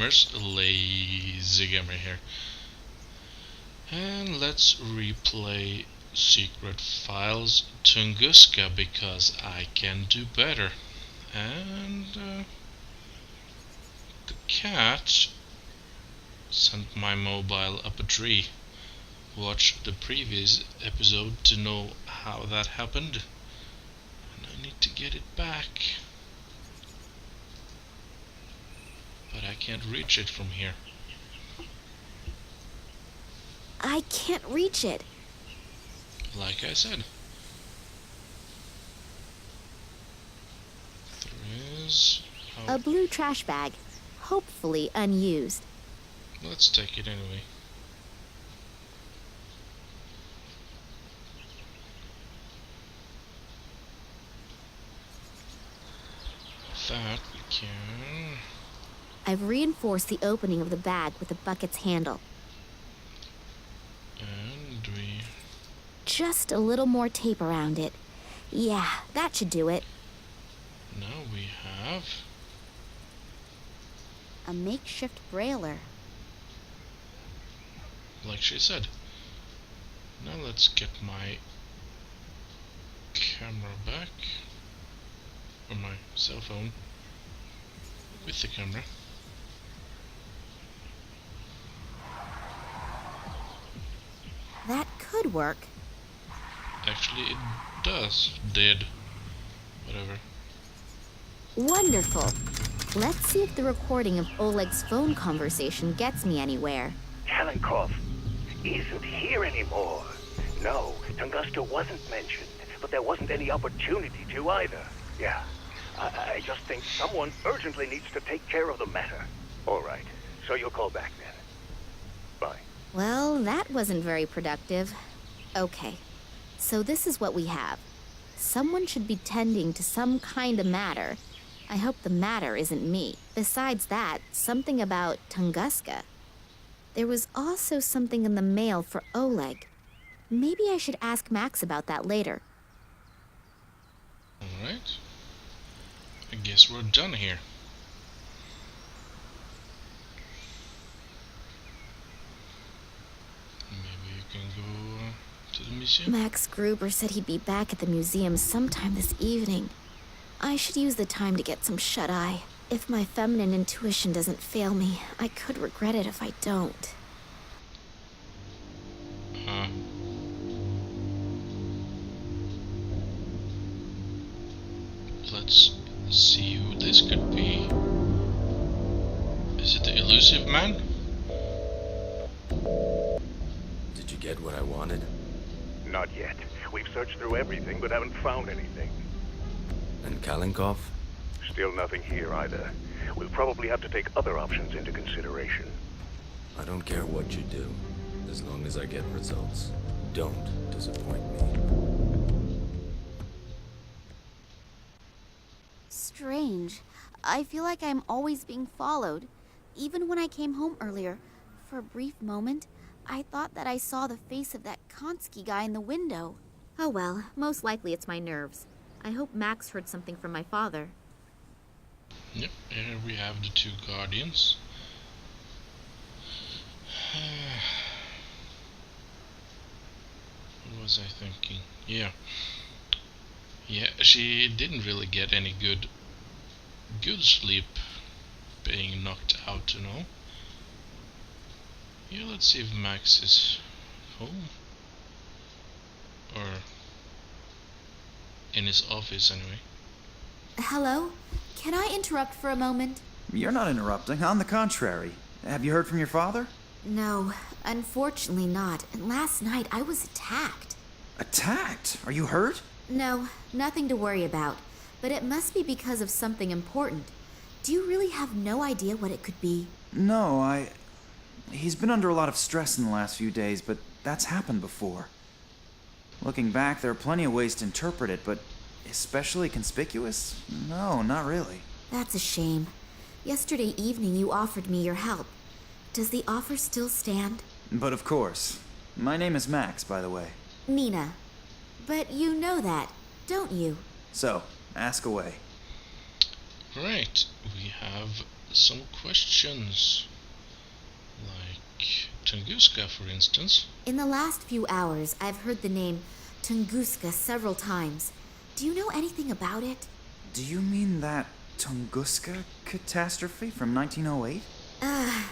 gamers, lazy gamer here. And let's replay Secret Files Tunguska because I can do better. And the cat sent my mobile up a tree. Watch the previous episode to know how that happened. And I need to get it back. But I can't reach it from here. I can't reach it. Like I said. There is... A blue trash bag, hopefully unused. Let's take it anyway. That we can... I've reinforced the opening of the bag with the bucket's handle. And we... Just a little more tape around it. Yeah, that should do it. Now we have... A makeshift brailer. Like she said. Now let's get my camera back. Or my cell phone. With the camera. That could work. Actually it did. Whatever. Wonderful. Let's see if the recording of Oleg's phone conversation gets me anywhere. Kalenkov isn't here anymore. No, Tunguska wasn't mentioned, but there wasn't any opportunity to either. Yeah, I just think someone urgently needs to take care of the matter. All right, so you'll call back then. Bye. Well, that wasn't very productive. Okay, so this is what we have. Someone should be tending to some kind of matter. I hope the matter isn't me. Besides that, something about Tunguska. There was also something in the mail for Oleg. Maybe I should ask Max about that later. Alright. I guess we're done here. Maybe you can go to the museum? Max Gruber said he'd be back at the museum sometime this evening. I should use the time to get some shut-eye. If my feminine intuition doesn't fail me, I could regret it if I don't. Let's see who this could be. Is it the elusive man? Did you get what I wanted? Not yet. We've searched through everything but haven't found anything. And Kalenkov? Still nothing here either. We'll probably have to take other options into consideration. I don't care what you do, as long as I get results. Don't disappoint me. Strange. I feel like I'm always being followed. Even when I came home earlier, for a brief moment, I thought that I saw the face of that Konsky guy in the window. Oh well, most likely it's my nerves. I hope Max heard something from my father. Yep, here we have the two guardians. What was I thinking? Yeah, she didn't really get any good sleep being knocked out, you know. Yeah, let's see if Max is home. Or in his office anyway. Hello? Can I interrupt for a moment? You're not interrupting. On the contrary. Have you heard from your father? No, unfortunately not. And last night I was attacked. Attacked? Are you hurt? No, nothing to worry about. But it must be because of something important. Do you really have no idea what it could be? No, He's been under a lot of stress in the last few days, but that's happened before. Looking back, there are plenty of ways to interpret it, but especially conspicuous? No, not really. That's a shame. Yesterday evening you offered me your help. Does the offer still stand? But of course. My name is Max, by the way. Nina. But you know that, don't you? So, ask away. Right, we have some questions. Like Tunguska, for instance. In the last few hours, I've heard the name Tunguska several times. Do you know anything about it? Do you mean that Tunguska catastrophe from 1908?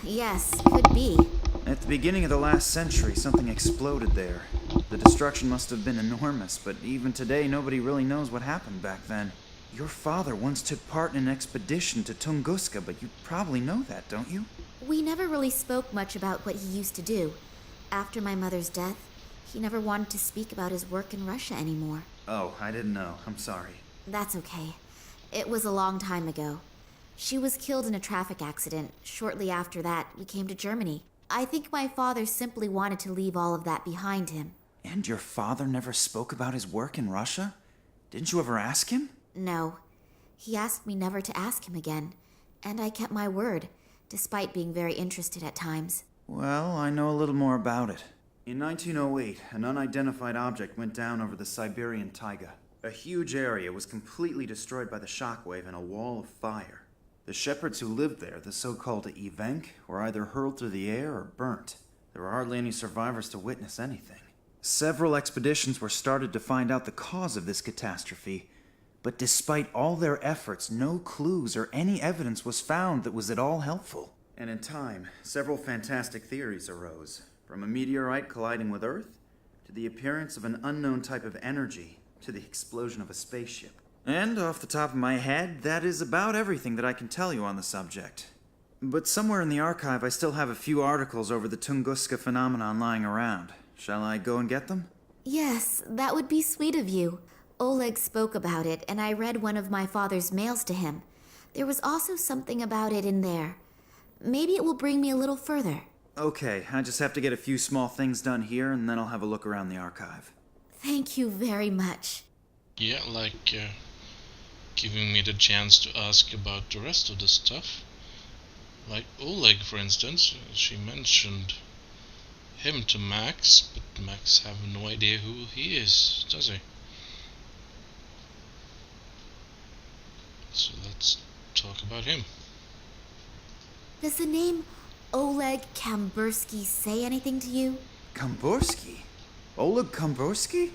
Yes, could be. At the beginning of the last century, something exploded there. The destruction must have been enormous, but even today, nobody really knows what happened back then. Your father once took part in an expedition to Tunguska, but you probably know that, don't you? We never really spoke much about what he used to do. After my mother's death, he never wanted to speak about his work in Russia anymore. Oh, I didn't know. I'm sorry. That's okay. It was a long time ago. She was killed in a traffic accident. Shortly after that, we came to Germany. I think my father simply wanted to leave all of that behind him. And your father never spoke about his work in Russia? Didn't you ever ask him? No. He asked me never to ask him again, and I kept my word, despite being very interested at times. Well, I know a little more about it. In 1908, an unidentified object went down over the Siberian taiga. A huge area was completely destroyed by the shockwave and a wall of fire. The shepherds who lived there, the so-called Evenk, were either hurled through the air or burnt. There were hardly any survivors to witness anything. Several expeditions were started to find out the cause of this catastrophe, but despite all their efforts, no clues or any evidence was found that was at all helpful. And in time, several fantastic theories arose, from a meteorite colliding with Earth, to the appearance of an unknown type of energy, to the explosion of a spaceship. And off the top of my head, that is about everything that I can tell you on the subject. But somewhere in the archive, I still have a few articles over the Tunguska phenomenon lying around. Shall I go and get them? Yes, that would be sweet of you. Oleg spoke about it, and I read one of my father's mails to him. There was also something about it in there. Maybe it will bring me a little further. Okay, I just have to get a few small things done here, and then I'll have a look around the archive. Thank you very much. Yeah, like giving me the chance to ask about the rest of the stuff. Like Oleg, for instance, she mentioned him to Max, but Max have no idea who he is, does he? So let's talk about him. Does the name Oleg Kambursky say anything to you? Kambursky? Oleg Kambursky?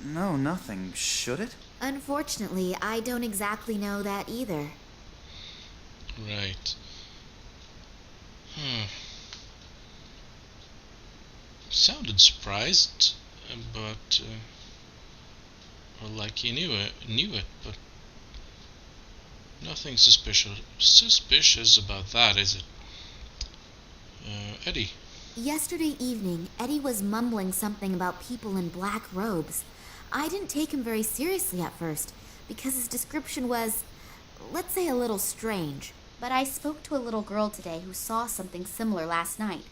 No, nothing. Should it? Unfortunately, I don't exactly know that either. Right. Sounded surprised, but or like he knew it, but nothing suspicious about that, is it? Eddie. Yesterday evening, Eddie was mumbling something about people in black robes. I didn't take him very seriously at first, because his description was, let's say, a little strange. But I spoke to a little girl today who saw something similar last night.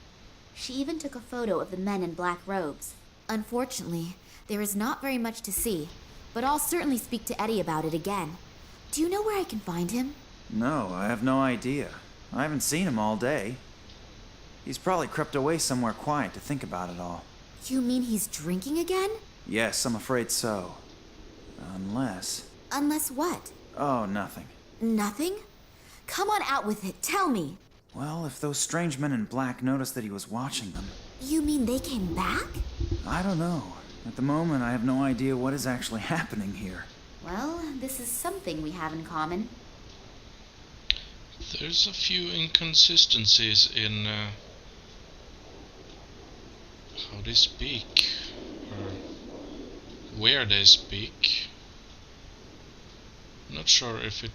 She even took a photo of the men in black robes. Unfortunately, there is not very much to see, but I'll certainly speak to Eddie about it again. Do you know where I can find him? No, I have no idea. I haven't seen him all day. He's probably crept away somewhere quiet to think about it all. You mean he's drinking again? Yes, I'm afraid so. Unless... Unless what? Oh, nothing. Nothing? Come on out with it, tell me. Well, if those strange men in black noticed that he was watching them... You mean they came back? I don't know. At the moment, I have no idea what is actually happening here. Well, this is something we have in common. There's a few inconsistencies in how they speak, or where they speak. Not sure if it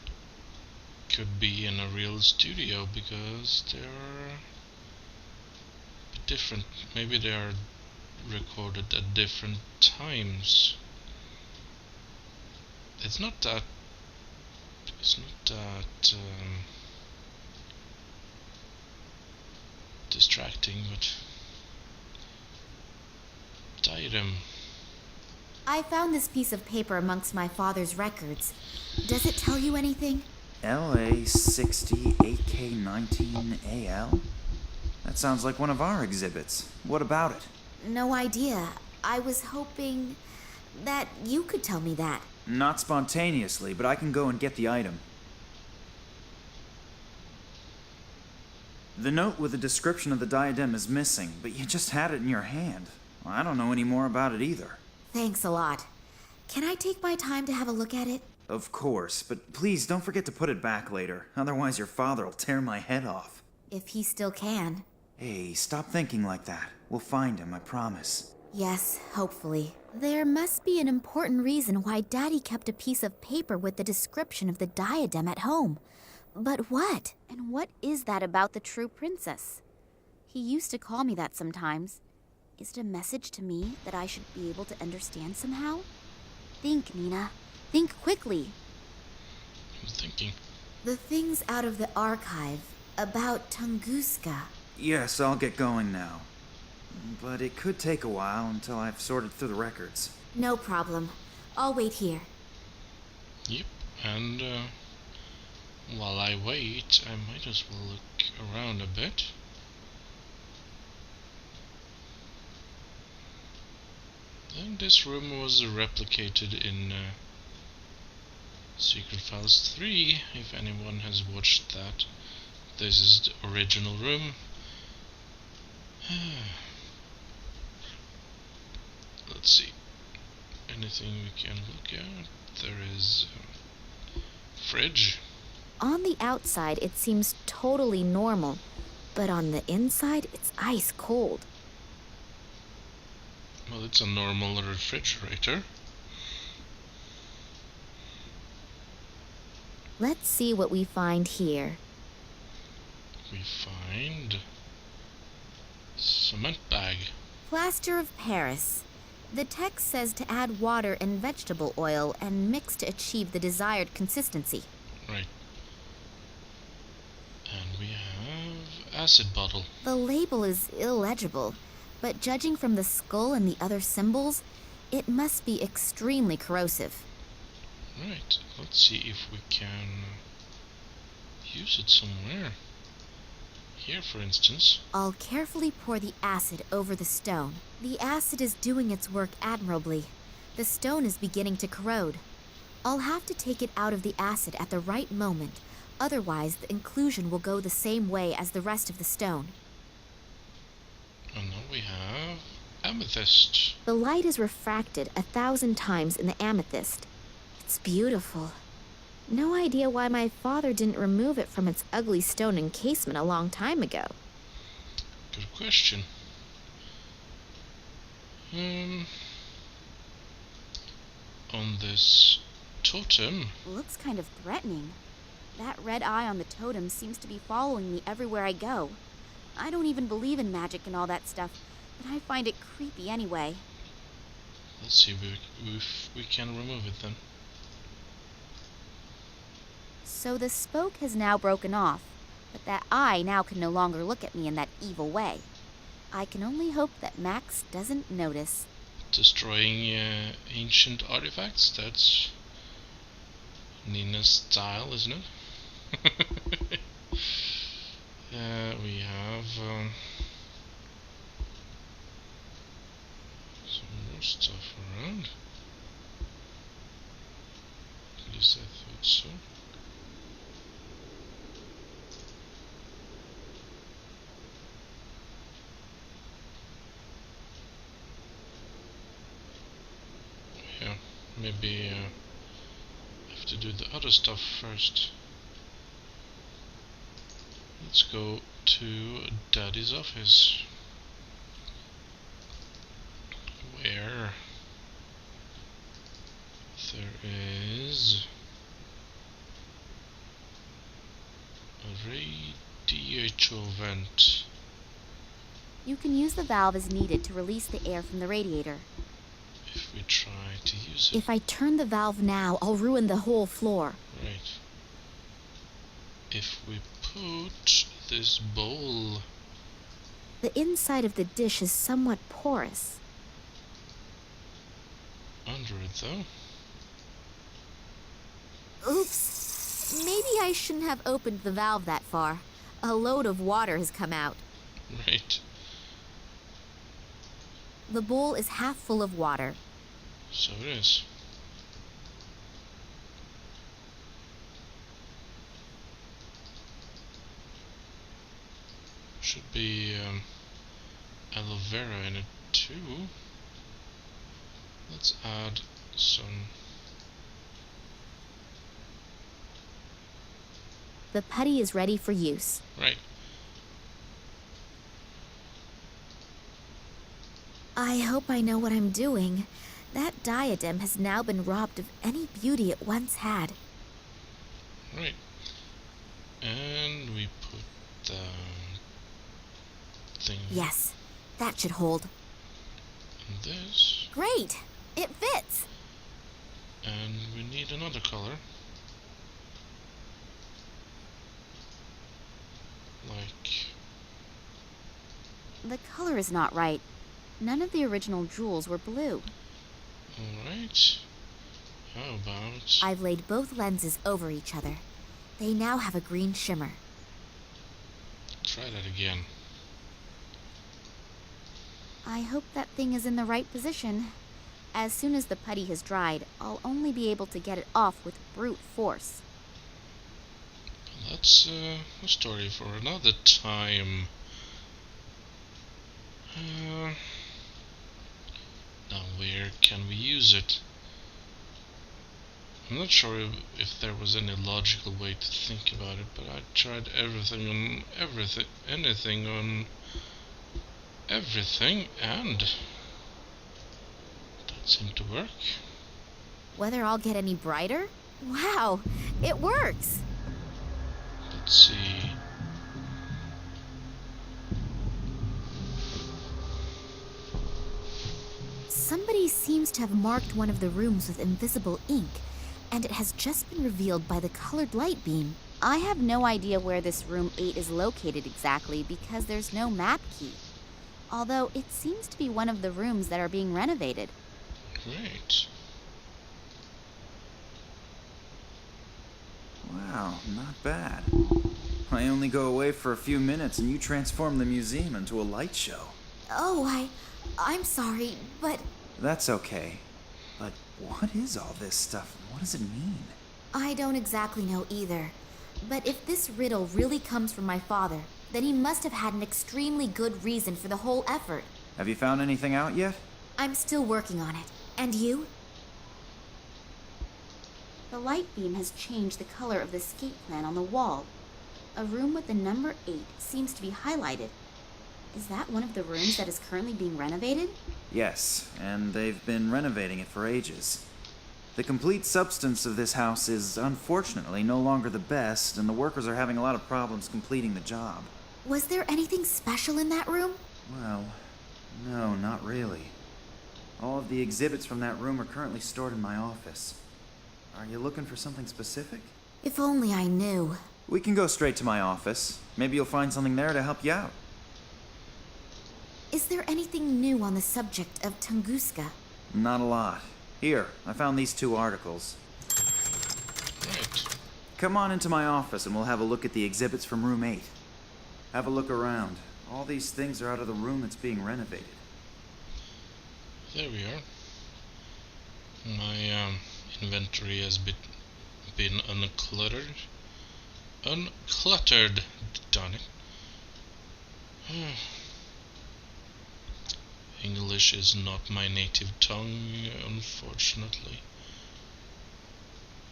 could be in a real studio, because they're a bit different. Maybe they are recorded at different times. It's not that distracting, but item. I found this piece of paper amongst my father's records. Does it tell you anything? LA 60 AK19 AL? That sounds like one of our exhibits. What about it? No idea. I was hoping that you could tell me that. Not spontaneously, but I can go and get the item. The note with the description of the diadem is missing, but you just had it in your hand. Well, I don't know any more about it either. Thanks a lot. Can I take my time to have a look at it? Of course, but please don't forget to put it back later. Otherwise your father will tear my head off. If he still can. Hey, stop thinking like that. We'll find him, I promise. Yes, hopefully. There must be an important reason why Daddy kept a piece of paper with the description of the diadem at home. But what? And what is that about the true princess? He used to call me that sometimes. Is it a message to me that I should be able to understand somehow? Think, Nina. Think quickly. I'm thinking. The things out of the archive about Tunguska. Yes, I'll get going now. But it could take a while until I've sorted through the records. No problem. I'll wait here. Yep, and while I wait, I might as well look around a bit. And this room was replicated in Secret Files 3, if anyone has watched that. This is the original room. Let's see. Anything we can look at? There is a fridge. On the outside, it seems totally normal, but on the inside, it's ice cold. Well, it's a normal refrigerator. Let's see what we find here. We find cement bag. Plaster of Paris. The text says to add water and vegetable oil and mix to achieve the desired consistency. Right. And we have acid bottle. The label is illegible, but judging from the skull and the other symbols, it must be extremely corrosive. Right. Let's see if we can use it somewhere. Here, for instance. I'll carefully pour the acid over the stone. The acid is doing its work admirably. The stone is beginning to corrode. I'll have to take it out of the acid at the right moment, otherwise the inclusion will go the same way as the rest of the stone. And now we have amethyst. The light is refracted 1,000 times in the amethyst. It's beautiful. No idea why my father didn't remove it from its ugly stone encasement a long time ago. Good question. On this totem. Looks kind of threatening. That red eye on the totem seems to be following me everywhere I go. I don't even believe in magic and all that stuff, but I find it creepy anyway. Let's see if we can remove it then. So the spoke has now broken off, but that eye now can no longer look at me in that evil way. I can only hope that Max doesn't notice. Destroying ancient artifacts, that's Nina's style, isn't it? We have some more stuff around. At least I thought so. Yeah, maybe I have to do the other stuff first. Let's go to Daddy's office, where there is a radiator vent. You can use the valve as needed to release the air from the radiator. If we try to use it. If I turn the valve now, I'll ruin the whole floor. Right. If we put this bowl. The inside of the dish is somewhat porous. Under it though. Oops. Maybe I shouldn't have opened the valve that far. A load of water has come out. Right. The bowl is half full of water. So it is. be aloe vera in it too. Let's add some. The putty is ready for use. Right. I hope I know what I'm doing. That diadem has now been robbed of any beauty it once had. Right. And we put the thing. Yes, that should hold. And this. Great! It fits! And we need another color. Like. The color is not right. None of the original jewels were blue. Alright. How about. I've laid both lenses over each other. They now have a green shimmer. Try that again. I hope that thing is in the right position. As soon as the putty has dried, I'll only be able to get it off with brute force. That's a story for another time. Now where can we use it? I'm not sure if there was any logical way to think about it, but I tried anything on everything, and that seemed to work. Whether I'll get any brighter? Wow, it works! Let's see. Somebody seems to have marked one of the rooms with invisible ink, and it has just been revealed by the colored light beam. I have no idea where this room 8 is located exactly because there's no map key. Although it seems to be one of the rooms that are being renovated. Great. Wow, not bad. I only go away for a few minutes and you transform the museum into a light show. Oh, I'm sorry, but That's okay. But what is all this stuff? What does it mean? I don't exactly know either. But if this riddle really comes from my father, then he must have had an extremely good reason for the whole effort. Have you found anything out yet? I'm still working on it. And you? The light beam has changed the color of the escape plan on the wall. A room with the number 8 seems to be highlighted. Is that one of the rooms that is currently being renovated? Yes, and they've been renovating it for ages. The complete substance of this house is unfortunately no longer the best, and the workers are having a lot of problems completing the job. Was there anything special in that room? Well, no, not really. All of the exhibits from that room are currently stored in my office. Are you looking for something specific? If only I knew. We can go straight to my office. Maybe you'll find something there to help you out. Is there anything new on the subject of Tunguska? Not a lot. Here, I found these 2 articles. Right. Come on into my office and we'll have a look at the exhibits from room 8. Have a look around. All these things are out of the room that's being renovated. There we are. My inventory has been uncluttered. Uncluttered, darn it. English is not my native tongue, unfortunately.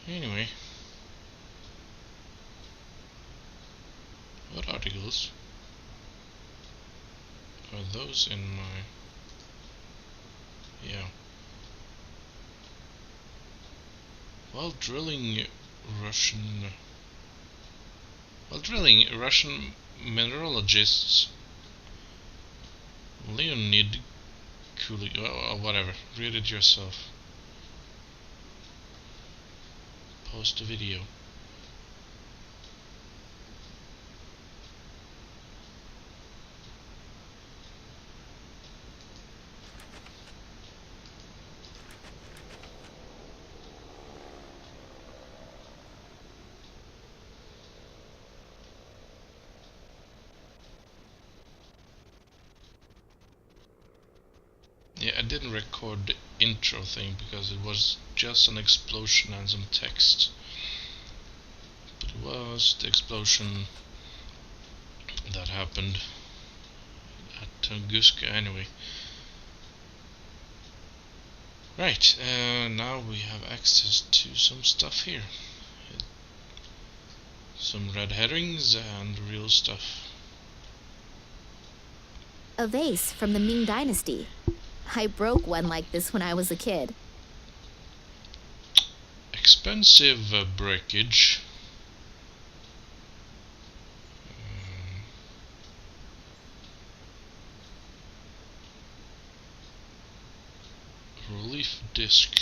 Anyway. What articles are those in my... Yeah. While drilling Russian mineralogists Leonid Kulik, whatever, read it yourself. Post a video. Yeah, I didn't record the intro thing because it was just an explosion and some text. But it was the explosion that happened Tunguska anyway. Right, now we have access to some stuff here. Some red herrings and real stuff. A vase from the Ming Dynasty. I broke one like this when I was a kid. Expensive breakage. Relief disc.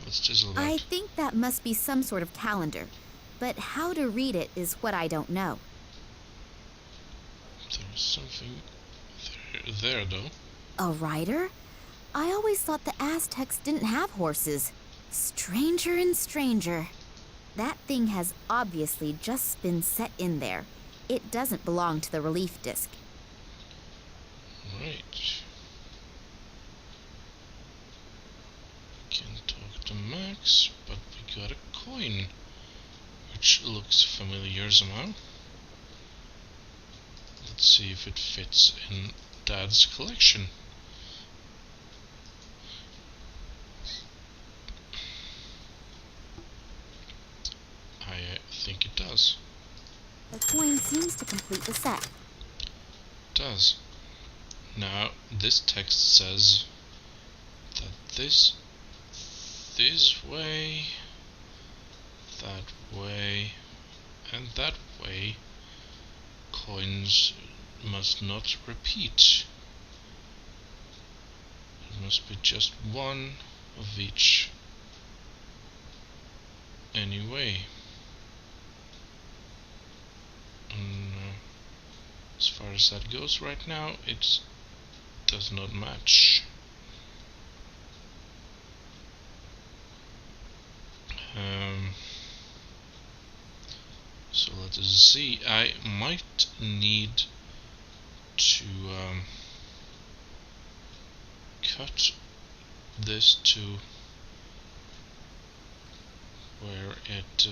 What's this all about? I think that must be some sort of calendar, but how to read it is what I don't know. There's something there though. A rider? I always thought the Aztecs didn't have horses. Stranger and stranger. That thing has obviously just been set in there. It doesn't belong to the relief disc. Right. Can't talk to Max, but we got a coin, which looks familiar somehow. Let's see if it fits in Dad's collection. I think it does. The coin seems to complete the set. It does. Now, this text says that this way, that way, and that way, coins must not repeat. There must be just one of each anyway. And as far as that goes right now, it does not match. So let us see. I might need to cut this to where it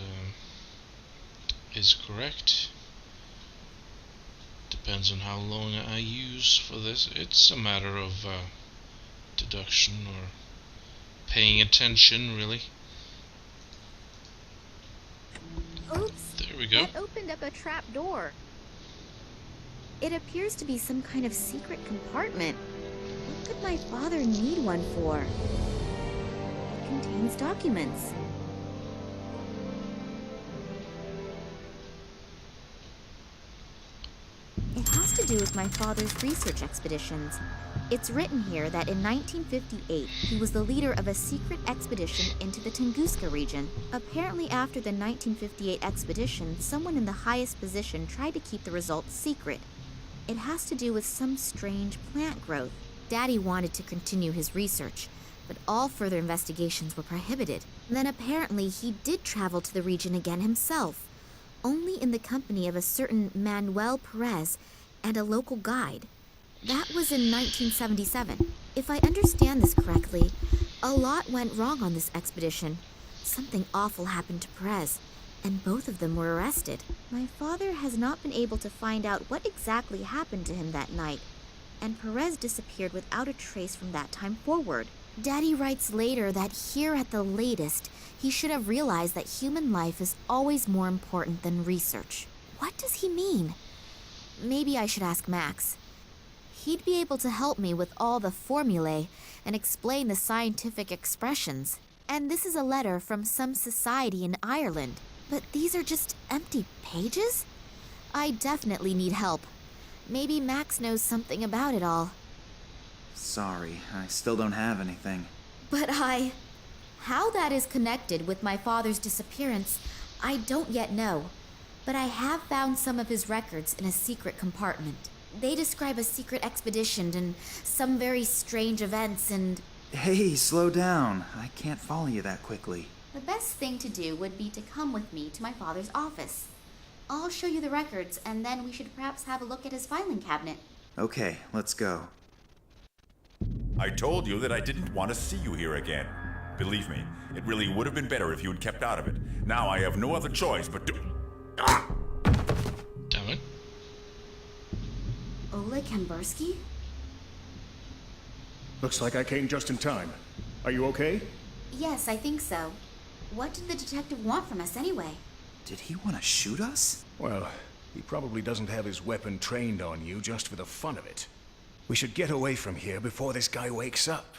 is correct. Depends on how long I use for this. It's a matter of deduction or paying attention, really. Oops. There we go. That opened up a trap door. It appears to be some kind of secret compartment. What could my father need one for? It contains documents. It has to do with my father's research expeditions. It's written here that in 1958, he was the leader of a secret expedition into the Tunguska region. Apparently after the 1958 expedition, someone in the highest position tried to keep the results secret. It has to do with some strange plant growth. Daddy wanted to continue his research, but all further investigations were prohibited. Then apparently he did travel to the region again himself, only in the company of a certain Manuel Perez and a local guide. That was in 1977. If I understand this correctly, a lot went wrong on this expedition. Something awful happened to Perez, and both of them were arrested. My father has not been able to find out what exactly happened to him that night, and Perez disappeared without a trace from that time forward. Daddy writes later that here at the latest, he should have realized that human life is always more important than research. What does he mean? Maybe I should ask Max. He'd be able to help me with all the formulae and explain the scientific expressions. And this is a letter from some society in Ireland. But these are just empty pages? I definitely need help. Maybe Max knows something about it all. Sorry, I still don't have anything. But how that is connected with my father's disappearance, I don't yet know. But I have found some of his records in a secret compartment. They describe a secret expedition and some very strange events and... Hey, slow down. I can't follow you that quickly. The best thing to do would be to come with me to my father's office. I'll show you the records, and then we should perhaps have a look at his filing cabinet. Okay, let's go. I told you that I didn't want to see you here again. Believe me, it really would have been better if you had kept out of it. Now I have no other choice but to... Ah! Damn it. Oleg Kambersky? Looks like I came just in time. Are you okay? Yes, I think so. What did the detective want from us anyway? Did he want to shoot us? Well, he probably doesn't have his weapon trained on you just for the fun of it. We should get away from here before this guy wakes up.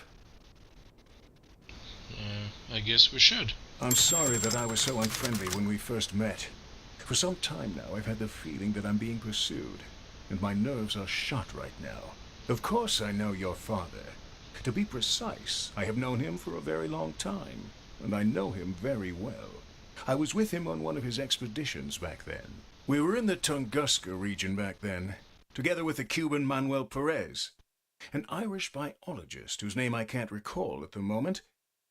I guess we should. I'm sorry that I was so unfriendly when we first met. For some time now, I've had the feeling that I'm being pursued, and my nerves are shot right now. Of course I know your father. To be precise, I have known him for a very long time, and I know him very well. I was with him on one of his expeditions back then. We were in the Tunguska region back then, together with the Cuban Manuel Perez, an Irish biologist whose name I can't recall at the moment,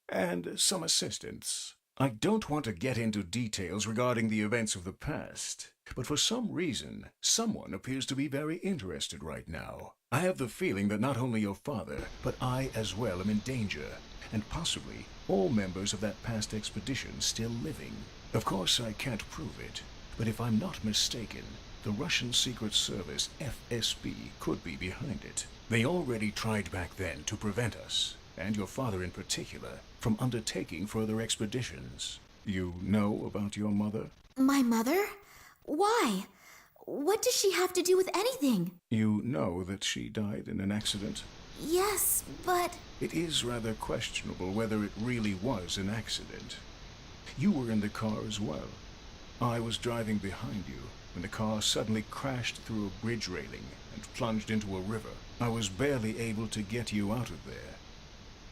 and some assistants. I don't want to get into details regarding the events of the past, but for some reason, someone appears to be very interested right now. I have the feeling that not only your father, but I as well am in danger, and possibly all members of that past expedition still living. Of course, I can't prove it, but if I'm not mistaken, the Russian Secret Service, FSB, could be behind it. They already tried back then to prevent us, and your father in particular, from undertaking further expeditions. You know about your mother? My mother? Why? What does she have to do with anything? You know that she died in an accident? Yes, but... It is rather questionable whether it really was an accident. You were in the car as well. I was driving behind you when the car suddenly crashed through a bridge railing and plunged into a river. I was barely able to get you out of there.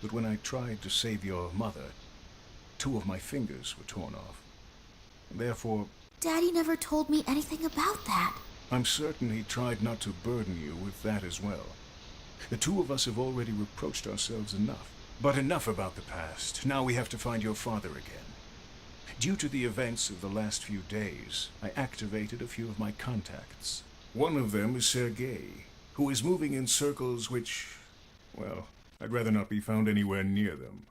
But when I tried to save your mother, 2 of my fingers were torn off. Therefore... Daddy never told me anything about that. I'm certain he tried not to burden you with that as well. The 2 of us have already reproached ourselves enough. But enough about the past. Now we have to find your father again. Due to the events of the last few days, I activated a few of my contacts. One of them is Sergei, who is moving in circles which, well, I'd rather not be found anywhere near them.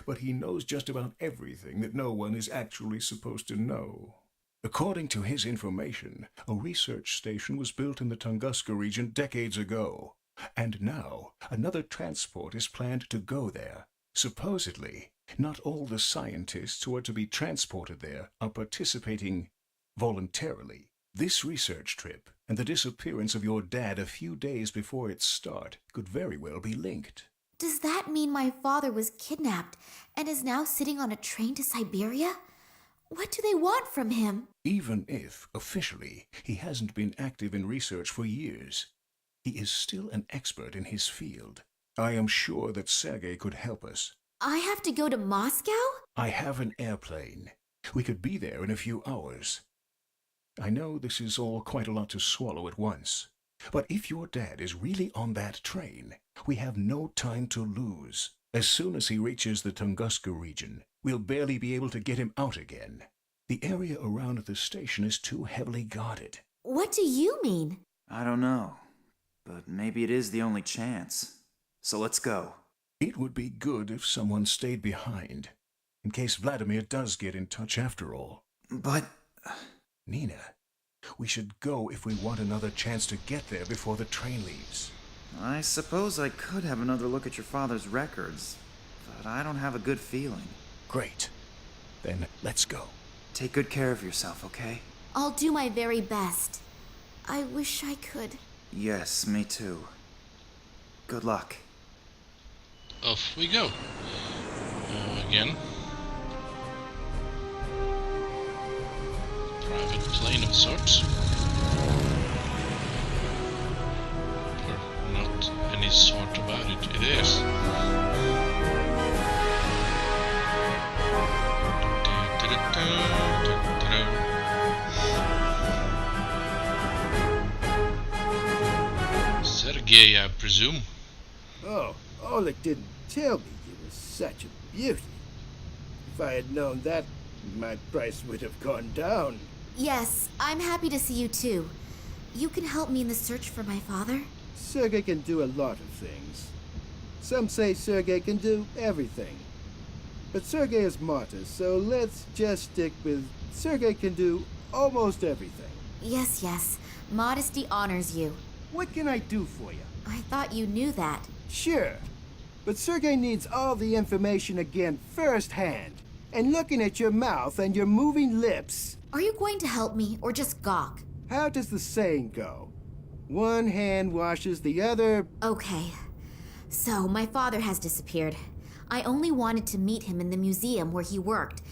But he knows just about everything that no one is actually supposed to know. According to his information, a research station was built in the Tunguska region decades ago, and now another transport is planned to go there. Supposedly, not all the scientists who are to be transported there are participating voluntarily. This research trip and the disappearance of your dad a few days before its start could very well be linked. Does that mean my father was kidnapped and is now sitting on a train to Siberia? What do they want from him? Even if, officially, he hasn't been active in research for years, he is still an expert in his field. I am sure that Sergei could help us. I have to go to Moscow? I have an airplane. We could be there in a few hours. I know this is all quite a lot to swallow at once, but if your dad is really on that train, we have no time to lose. As soon as he reaches the Tunguska region, we'll barely be able to get him out again. The area around the station is too heavily guarded. What do you mean? I don't know, but maybe it is the only chance. So let's go. It would be good if someone stayed behind, in case Vladimir does get in touch after all. But... Nina, we should go if we want another chance to get there before the train leaves. I suppose I could have another look at your father's records, but I don't have a good feeling. Great. Then let's go. Take good care of yourself, okay? I'll do my very best. I wish I could. Yes, me too. Good luck. Off we go. Again. Private plane of sorts. Or not any sort about it. It is. Sergei, I presume. Oh, Oleg didn't tell me you were such a beauty. If I had known that, my price would have gone down. Yes, I'm happy to see you too. You can help me in the search for my father? Sergei can do a lot of things. Some say Sergei can do everything. But Sergei is martyr, so let's just stick with Sergei can do almost everything. Yes. Modesty honors you. What can I do for you? I thought you knew that. Sure. But Sergei needs all the information again firsthand. And looking at your mouth and your moving lips... Are you going to help me or just gawk? How does the saying go? One hand washes the other... Okay. So, my father has disappeared. I only wanted to meet him in the museum where he worked.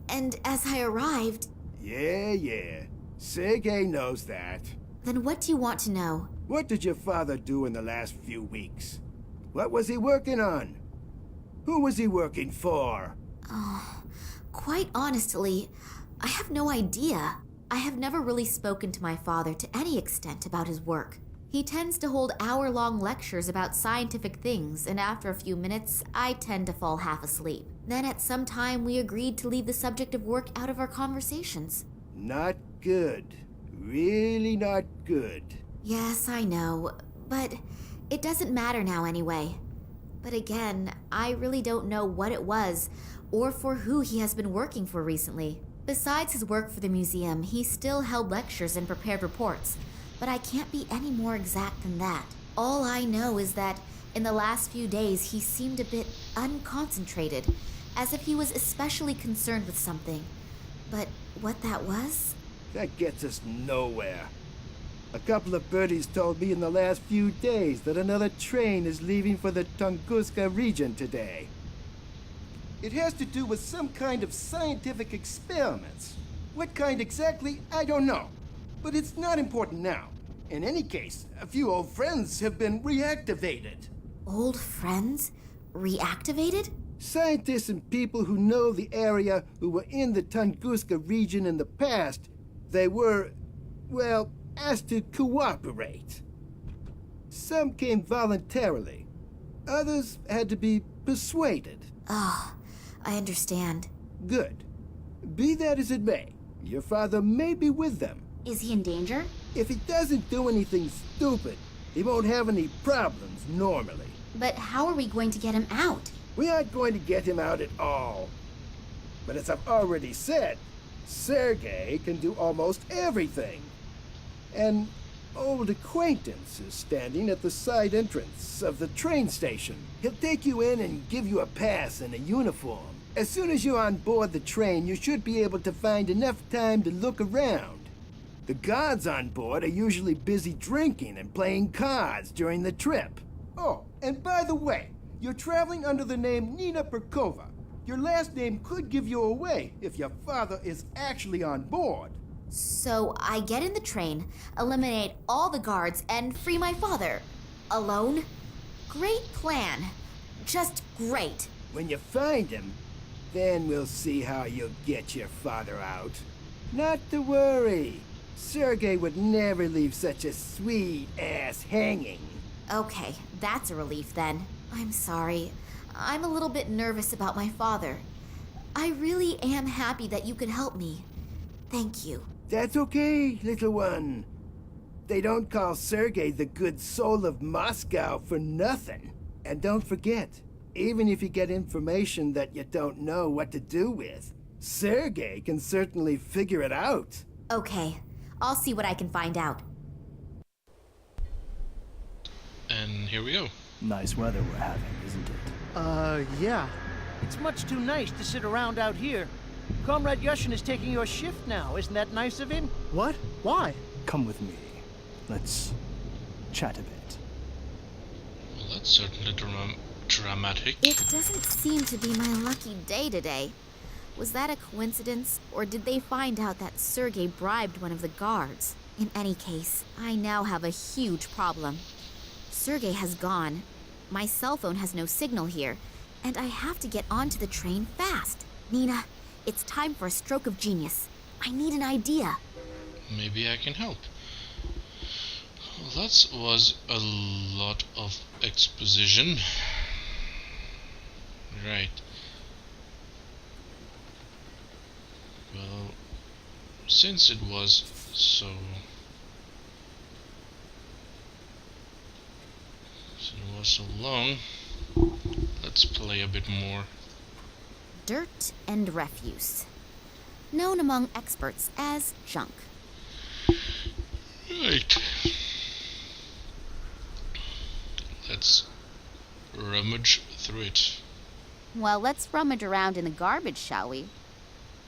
And as I arrived... Yeah. Sergei knows that. Then what do you want to know? What did your father do in the last few weeks? What was he working on? Who was he working for? Oh, quite honestly, I have no idea. I have never really spoken to my father to any extent about his work. He tends to hold hour-long lectures about scientific things, and after a few minutes, I tend to fall half asleep. Then at some time, we agreed to leave the subject of work out of our conversations. Not good. Really not good. Yes, I know, but it doesn't matter now anyway. But again, I really don't know what it was, or for who he has been working for recently. Besides his work for the museum, he still held lectures and prepared reports, but I can't be any more exact than that. All I know is that in the last few days he seemed a bit unconcentrated, as if he was especially concerned with something. But what that was? That gets us nowhere. A couple of birdies told me in the last few days that another train is leaving for the Tunguska region today. It has to do with some kind of scientific experiments. What kind exactly, I don't know. But it's not important now. In any case, a few old friends have been reactivated. Old friends? Reactivated? Scientists and people who know the area who were in the Tunguska region in the past, they were, well, asked to cooperate. Some came voluntarily. Others had to be persuaded. Oh, I understand. Good. Be that as it may, your father may be with them. Is he in danger? If he doesn't do anything stupid, he won't have any problems normally. But how are we going to get him out? We aren't going to get him out at all. But as I've already said, Sergei can do almost everything. An old acquaintance is standing at the side entrance of the train station. He'll take you in and give you a pass and a uniform. As soon as you're on board the train, you should be able to find enough time to look around. The guards on board are usually busy drinking and playing cards during the trip. Oh, and by the way, you're traveling under the name Nina Perkova. Your last name could give you away if your father is actually on board. So I get in the train, eliminate all the guards, and free my father. Alone? Great plan. Just great. When you find him, then we'll see how you'll get your father out. Not to worry. Sergei would never leave such a sweet ass hanging. Okay, that's a relief then. I'm sorry. I'm a little bit nervous about my father. I really am happy that you could help me. Thank you. That's okay, little one. They don't call Sergei the good soul of Moscow for nothing. And don't forget, even if you get information that you don't know what to do with, Sergei can certainly figure it out. Okay, I'll see what I can find out. And here we go. Nice weather we're having, isn't it? Yeah. It's much too nice to sit around out here. Comrade Yushin is taking your shift now. Isn't that nice of him? What? Why? Come with me. Let's chat a bit. Well, that's certainly dramatic. It doesn't seem to be my lucky day today. Was that a coincidence, or did they find out that Sergei bribed one of the guards? In any case, I now have a huge problem. Sergei has gone. My cell phone has no signal here, and I have to get onto the train fast. Nina, it's time for a stroke of genius. I need an idea. Maybe I can help. Well, that was a lot of exposition. Right. Well, since it was so... long, let's play a bit more. Dirt and refuse. Known among experts as junk. Right. Let's rummage through it. Well, let's rummage around in the garbage, shall we?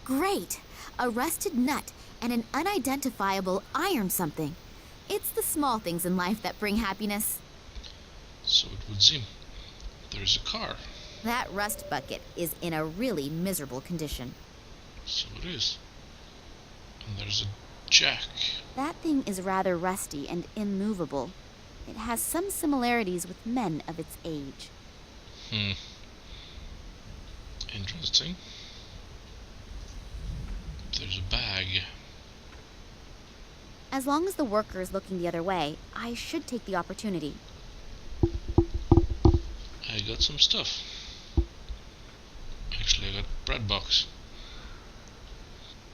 Great! A rusted nut and an unidentifiable iron something. It's the small things in life that bring happiness. So it would seem. There's a car. That rust bucket is in a really miserable condition. So it is. And there's a jack. That thing is rather rusty and immovable. It has some similarities with men of its age. Interesting. There's a bag. As long as the worker is looking the other way, I should take the opportunity. I got some stuff. Actually, I got bread box.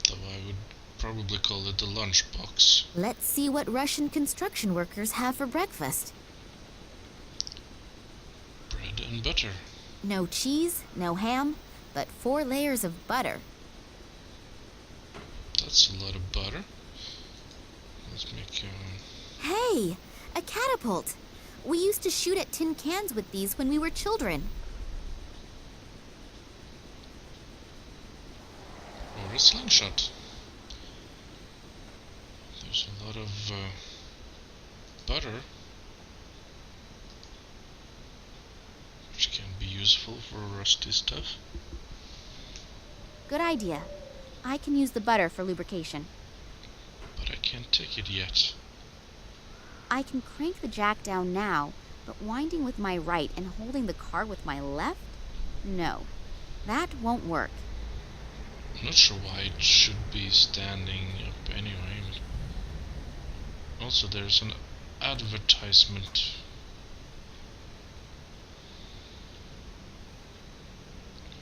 Though I would probably call it a lunch box. Let's see what Russian construction workers have for breakfast. Bread and butter. No cheese, no ham, but 4 layers of butter. That's a lot of butter. Let's make Hey, a catapult. We used to shoot at tin cans with these when we were children. or a slingshot. There's a lot of butter, which can be useful for rusty stuff. Good idea. I can use the butter for lubrication. But I can't take it yet. I can crank the jack down now, but winding with my right and holding the car with my left? No, that won't work. I'm not sure why it should be standing up anyway. Also, there's an advertisement.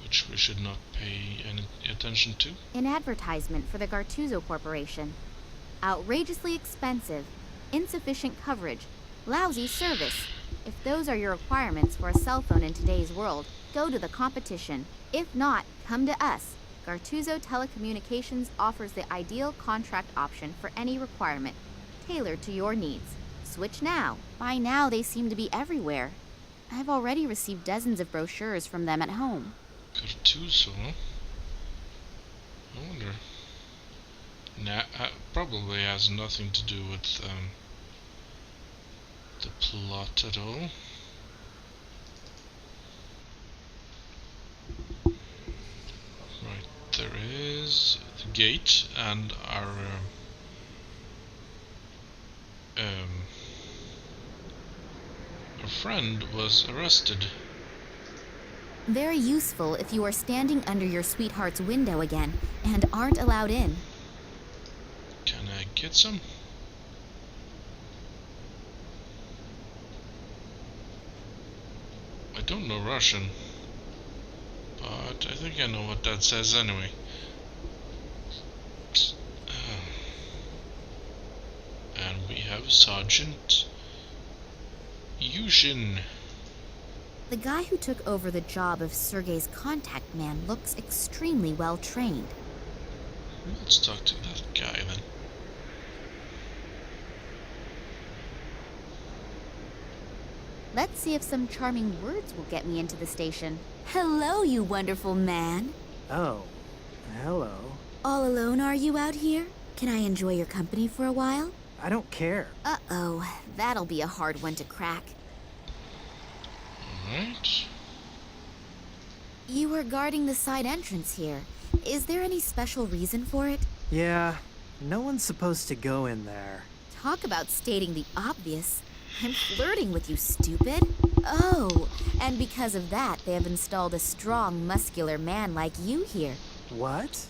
Which we should not pay any attention to. An advertisement for the Gartuzzo Corporation. Outrageously expensive, insufficient coverage, lousy service. If those are your requirements for a cell phone in today's world, go to the competition. If not, come to us. Gartuzzo Telecommunications offers the ideal contract option for any requirement, tailored to your needs. Switch now. By now, they seem to be everywhere. I've already received dozens of brochures from them at home. Gartuzzo? I wonder. Nah, probably has nothing to do with the plot at all. Right, there is the gate, and our friend was arrested. Very useful if you are standing under your sweetheart's window again and aren't allowed in. Can I get some? I don't know Russian, but I think I know what that says anyway. And we have Sergeant Yushin. The guy who took over the job of Sergei's contact man looks extremely well trained. Let's talk to that guy then. Let's see if some charming words will get me into the station. Hello, you wonderful man. Oh, hello. All alone are you out here? Can I enjoy your company for a while? I don't care. Uh-oh, that'll be a hard one to crack. Alright. You were guarding the side entrance here. Is there any special reason for it? Yeah, no one's supposed to go in there. Talk about stating the obvious. I'm flirting with you, stupid. Oh, and because of that, they have installed a strong, muscular man like you here. What?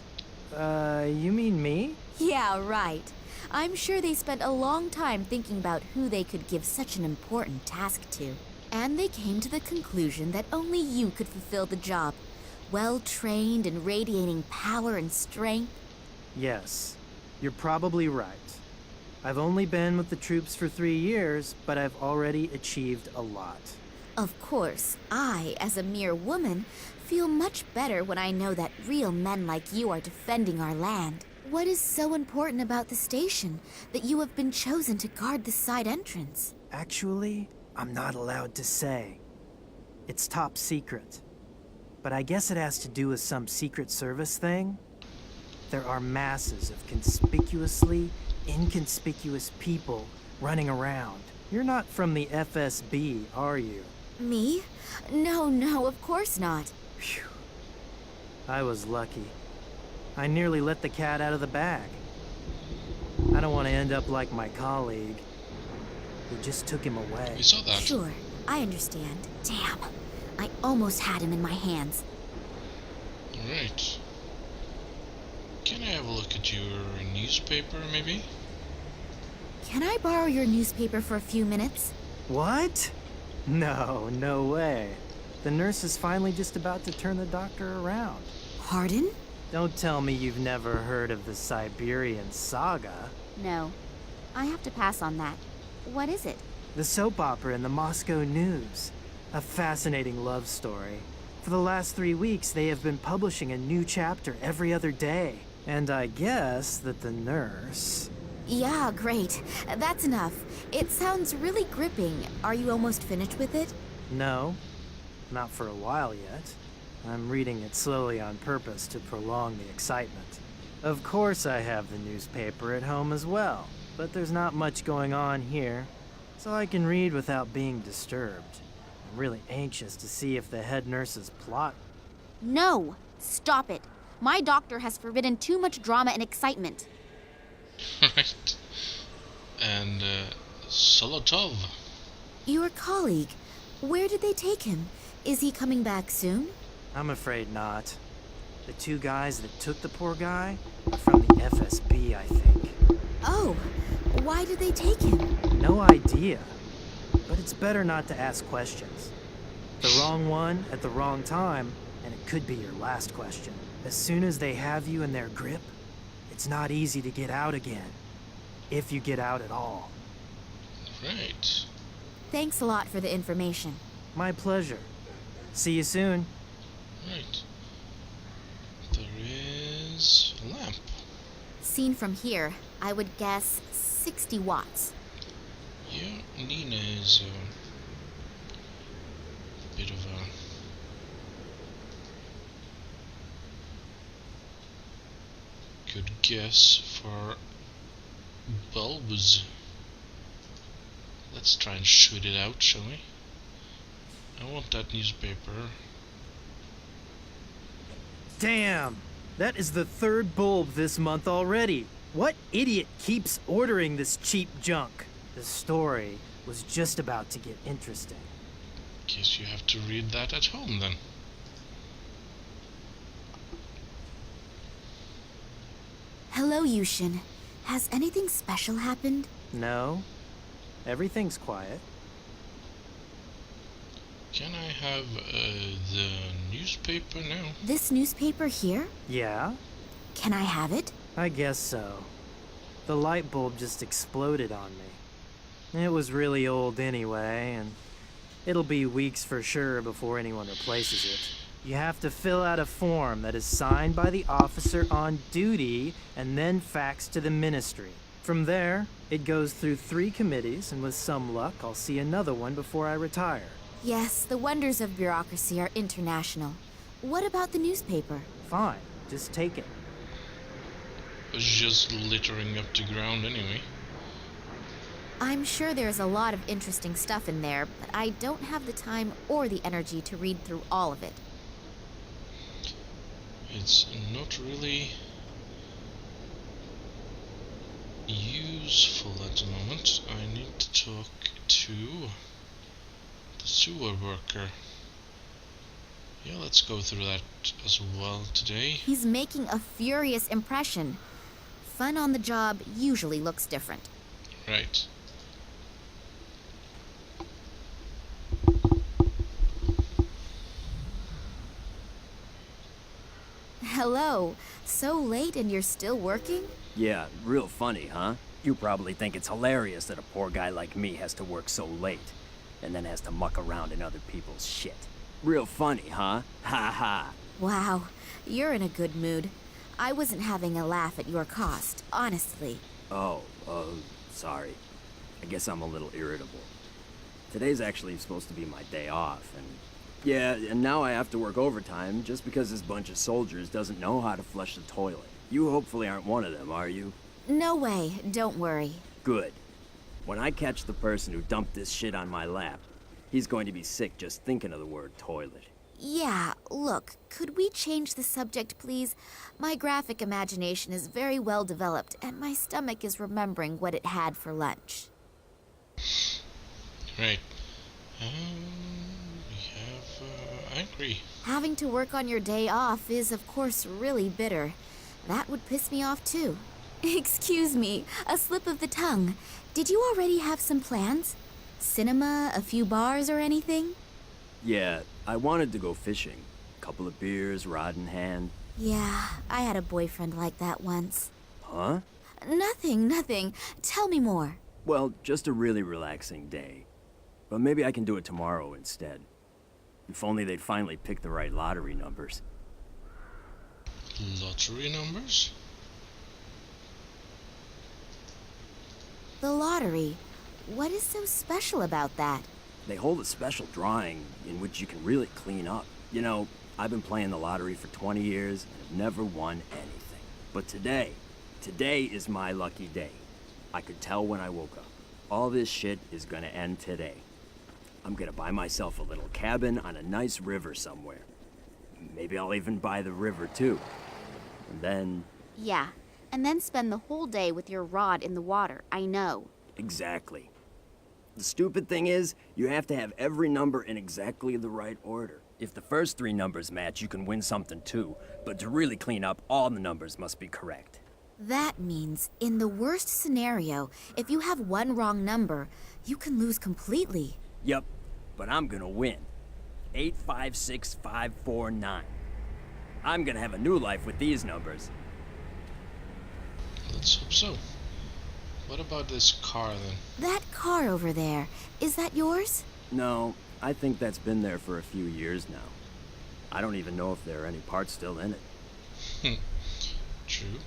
You mean me? Yeah, right. I'm sure they spent a long time thinking about who they could give such an important task to. And they came to the conclusion that only you could fulfill the job. Well-trained and radiating power and strength. Yes, you're probably right. I've only been with the troops for 3 years, but I've already achieved a lot. Of course, I, as a mere woman, feel much better when I know that real men like you are defending our land. What is so important about the station that you have been chosen to guard the side entrance? Actually, I'm not allowed to say. It's top secret. But I guess it has to do with some Secret Service thing. There are masses of conspicuously inconspicuous people running around. You're not from the FSB, are you? Me? No, of course not. Phew. I was lucky. I nearly let the cat out of the bag. I don't want to end up like my colleague. They just took him away. We saw that. Sure, I understand. Damn. I almost had him in my hands. Alright. Can I have a look at your newspaper, maybe? Can I borrow your newspaper for a few minutes? What? No way. The nurse is finally just about to turn the doctor around. Pardon? Don't tell me you've never heard of the Siberian Saga. No. I have to pass on that. What is it? The soap opera in the Moscow News. A fascinating love story. For the last 3 weeks, they have been publishing a new chapter every other day. And I guess that the nurse... Yeah, great. That's enough. It sounds really gripping. Are you almost finished with it? No, not for a while yet. I'm reading it slowly on purpose to prolong the excitement. Of course I have the newspaper at home as well, but there's not much going on here, so I can read without being disturbed. I'm really anxious to see if the head nurse's plot... No! Stop it! My doctor has forbidden too much drama and excitement. Right. And, Solotov. Your colleague. Where did they take him? Is he coming back soon? I'm afraid not. The 2 guys that took the poor guy are from the FSB, I think. Oh, why did they take him? No idea. But it's better not to ask questions. The wrong one at the wrong time, and it could be your last question. As soon as they have you in their grip, it's not easy to get out again. If you get out at all. Right. Thanks a lot for the information. My pleasure. See you soon. Right. There is a lamp. Seen from here, I would guess 60 watts. Yeah, Nina is a bit of a... good guess for bulbs. Let's try and shoot it out, shall we? I want that newspaper. Damn! That is the 3rd bulb this month already. What idiot keeps ordering this cheap junk? The story was just about to get interesting. Guess you have to read that at home then. Hello, Yushin. Has anything special happened? No. Everything's quiet. Can I have the newspaper now? This newspaper here? Yeah? Can I have it? I guess so. The light bulb just exploded on me. It was really old anyway, and it'll be weeks for sure before anyone replaces it. You have to fill out a form that is signed by the officer on duty and then faxed to the ministry. From there, it goes through 3 committees, and with some luck, I'll see another one before I retire. Yes, the wonders of bureaucracy are international. What about the newspaper? Fine, just take it. It was just littering up the ground anyway. I'm sure there's a lot of interesting stuff in there, but I don't have the time or the energy to read through all of it. It's not really useful at the moment. I need to talk to the sewer worker. Yeah, let's go through that as well today. He's making a furious impression. Fun on the job usually looks different. Right. Hello. So late and you're still working? Yeah, real funny, huh? You probably think it's hilarious that a poor guy like me has to work so late, and then has to muck around in other people's shit. Real funny, huh? Ha ha. Wow, you're in a good mood. I wasn't having a laugh at your cost, honestly. Oh, sorry. I guess I'm a little irritable. Today's actually supposed to be my day off, and yeah, and now I have to work overtime just because this bunch of soldiers doesn't know how to flush the toilet. You hopefully aren't one of them, are you? No way, don't worry. Good. When I catch the person who dumped this shit on my lap, he's going to be sick just thinking of the word toilet. Yeah, look, could we change the subject, please? My graphic imagination is very well developed, and my stomach is remembering what it had for lunch. Right. We have angry. Having to work on your day off is, of course, really bitter. That would piss me off, too. Excuse me, a slip of the tongue. Did you already have some plans? Cinema, a few bars, or anything? Yeah, I wanted to go fishing. Couple of beers, rod in hand. Yeah, I had a boyfriend like that once. Huh? Nothing. Tell me more. Well, just a really relaxing day. But maybe I can do it tomorrow instead. If only they'd finally pick the right lottery numbers. Lottery numbers? The lottery. What is so special about that? They hold a special drawing in which you can really clean up. You know, I've been playing the lottery for 20 years and have never won anything. But today is my lucky day. I could tell when I woke up. All this shit is gonna end today. I'm gonna buy myself a little cabin on a nice river somewhere. Maybe I'll even buy the river too. And then... Yeah, and then spend the whole day with your rod in the water, I know. Exactly. The stupid thing is, you have to have every number in exactly the right order. If the first 3 numbers match, you can win something too. But to really clean up, all the numbers must be correct. That means, in the worst scenario, if you have one wrong number, you can lose completely. Yep, but I'm gonna win. 856549. I'm gonna have a new life with these numbers. Let's hope so. What about this car then? That car over there, is that yours? No, I think that's been there for a few years now. I don't even know if there are any parts still in it. True.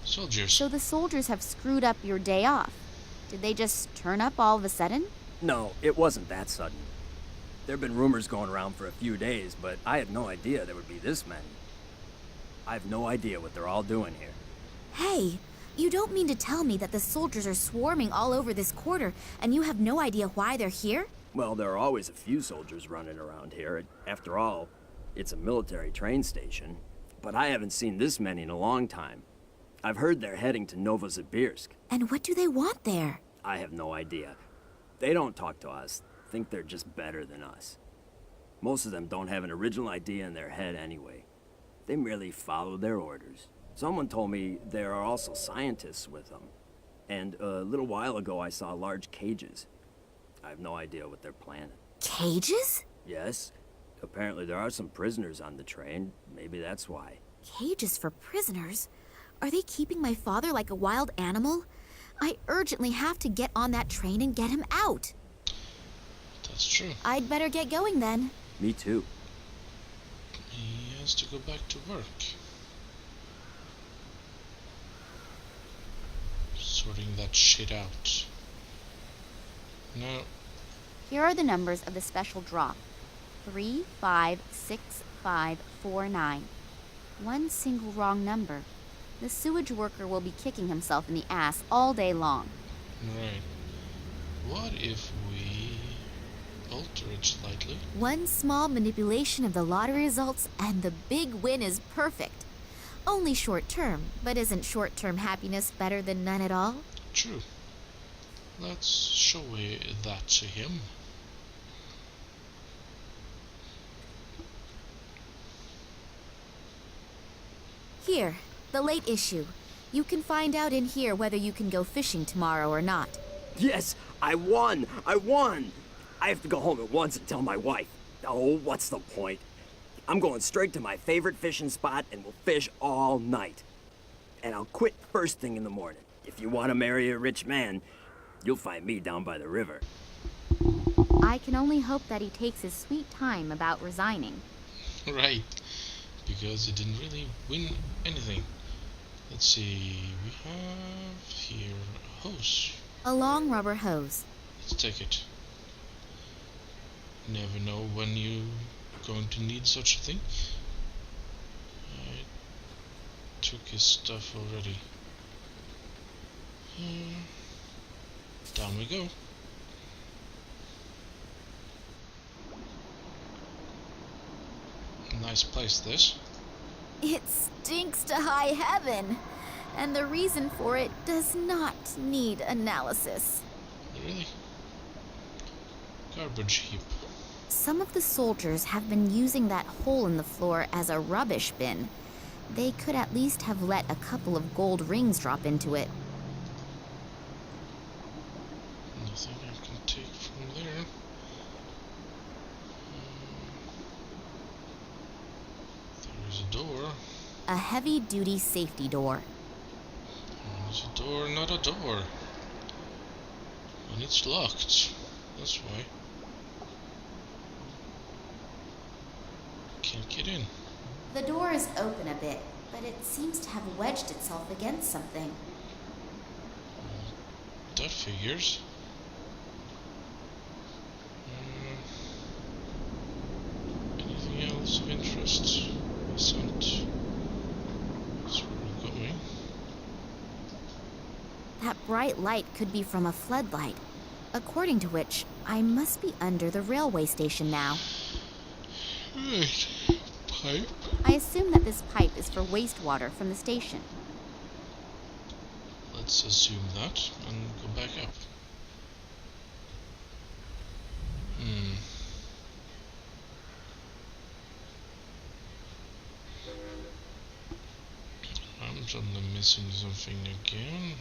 Soldiers. So the soldiers have screwed up your day off. Did they just turn up all of a sudden? No, it wasn't that sudden. There've been rumors going around for a few days, but I had no idea there would be this many. I have no idea what they're all doing here. Hey, you don't mean to tell me that the soldiers are swarming all over this quarter and you have no idea why they're here? Well, there are always a few soldiers running around here. After all, it's a military train station. But I haven't seen this many in a long time. I've heard they're heading to Novosibirsk. And what do they want there? I have no idea. They don't talk to us. Think they're just better than us. Most of them don't have an original idea in their head anyway. They merely follow their orders. Someone told me there are also scientists with them. And a little while ago I saw large cages. I have no idea what they're planning. Cages? Yes. Apparently there are some prisoners on the train. Maybe that's why. Cages for prisoners? Are they keeping my father like a wild animal? I urgently have to get on that train and get him out. That's true. I'd better get going then. Me too. He has to go back to work. Sorting that shit out. No. Here are the numbers of the special draw. 356549. One single wrong number. The sewage worker will be kicking himself in the ass all day long. Right. What if we alter it slightly? One small manipulation of the lottery results and the big win is perfect. Only short term, but isn't short-term happiness better than none at all? True. Let's show that to him. Here, the late issue. You can find out in here whether you can go fishing tomorrow or not. Yes, I won! I won! I have to go home at once and tell my wife. Oh, what's the point? I'm going straight to my favorite fishing spot and we'll fish all night. And I'll quit first thing in the morning. If you want to marry a rich man, you'll find me down by the river. I can only hope that he takes his sweet time about resigning. Right. Because he didn't really win anything. Let's see. We have here a hose. A long rubber hose. Let's take it. Never know when you're going to need such a thing. I took his stuff already. Down we go. Nice place, this. It stinks to high heaven, and the reason for it does not need analysis. Really? Garbage heap. Some of the soldiers have been using that hole in the floor as a rubbish bin. They could at least have let a couple of gold rings drop into it. Nothing I can take from there. There's a door. A heavy-duty safety door. There's a door, not a door. And it's locked. That's why. Can't get in. The door is open a bit, but it seems to have wedged itself against something. That figures. Anything else of interest? Isn't. That's where we're going. That bright light could be from a floodlight, according to which I must be under the railway station now. Right. Pipe. I assume that this pipe is for wastewater from the station. Let's assume that and go back up. I'm suddenly missing something again.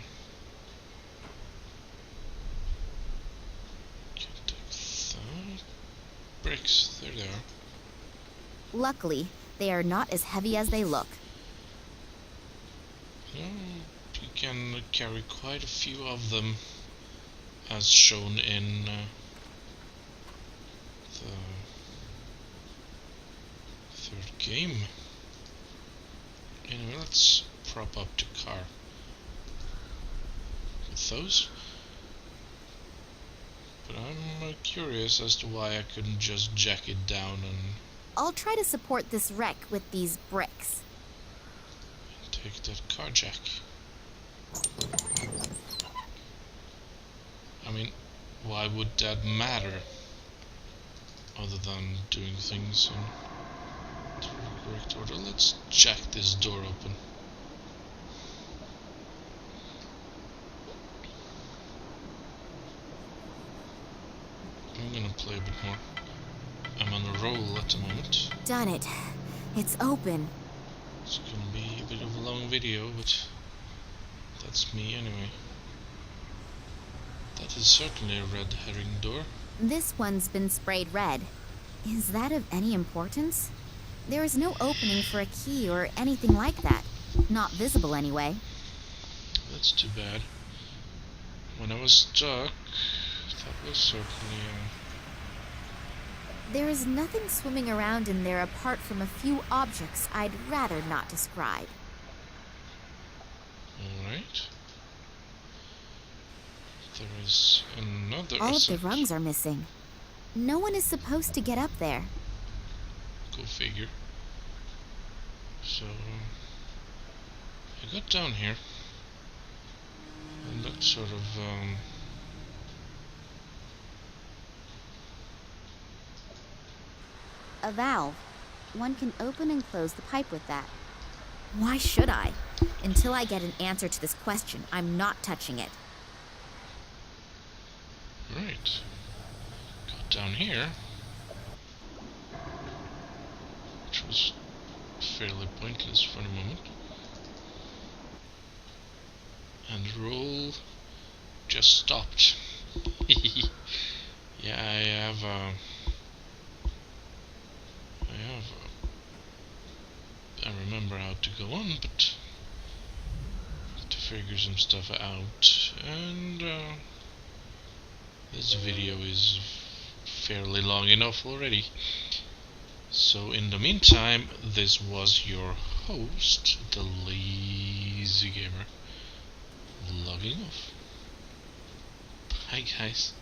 Can't take that. Bricks, there they are. Luckily, they are not as heavy as they look. You can carry quite a few of them, as shown in the third game. Anyway, let's prop up the car with those. But I'm curious as to why I couldn't just jack it down and I'll try to support this wreck with these bricks. take that car jack. I mean, why would that matter? Other than doing things in the correct order. Let's jack this door open. I'm gonna play a bit more. I'm on a roll at the moment. Done it. It's open. It's gonna be a bit of a long video, but that's me anyway. That is certainly a red herring door. This one's been sprayed red. Is that of any importance? There is no opening for a key or anything like that. Not visible anyway. That's too bad. When I was stuck, that was certainly There is nothing swimming around in there apart from a few objects I'd rather not describe. alright. There is another All of the ascent. rungs are missing. No one is supposed to get up there. Go figure. So I got down here and that sort of A valve. One can open and close the pipe with that. Why should I? Until I get an answer to this question, I'm not touching it. right. Got down here, which was fairly pointless for the moment. And the roll just stopped. Yeah, I remember how to go on, but to figure some stuff out, and this video is fairly long enough already. So in the meantime, this was your host, the Lazy Gamer, logging off. Bye guys.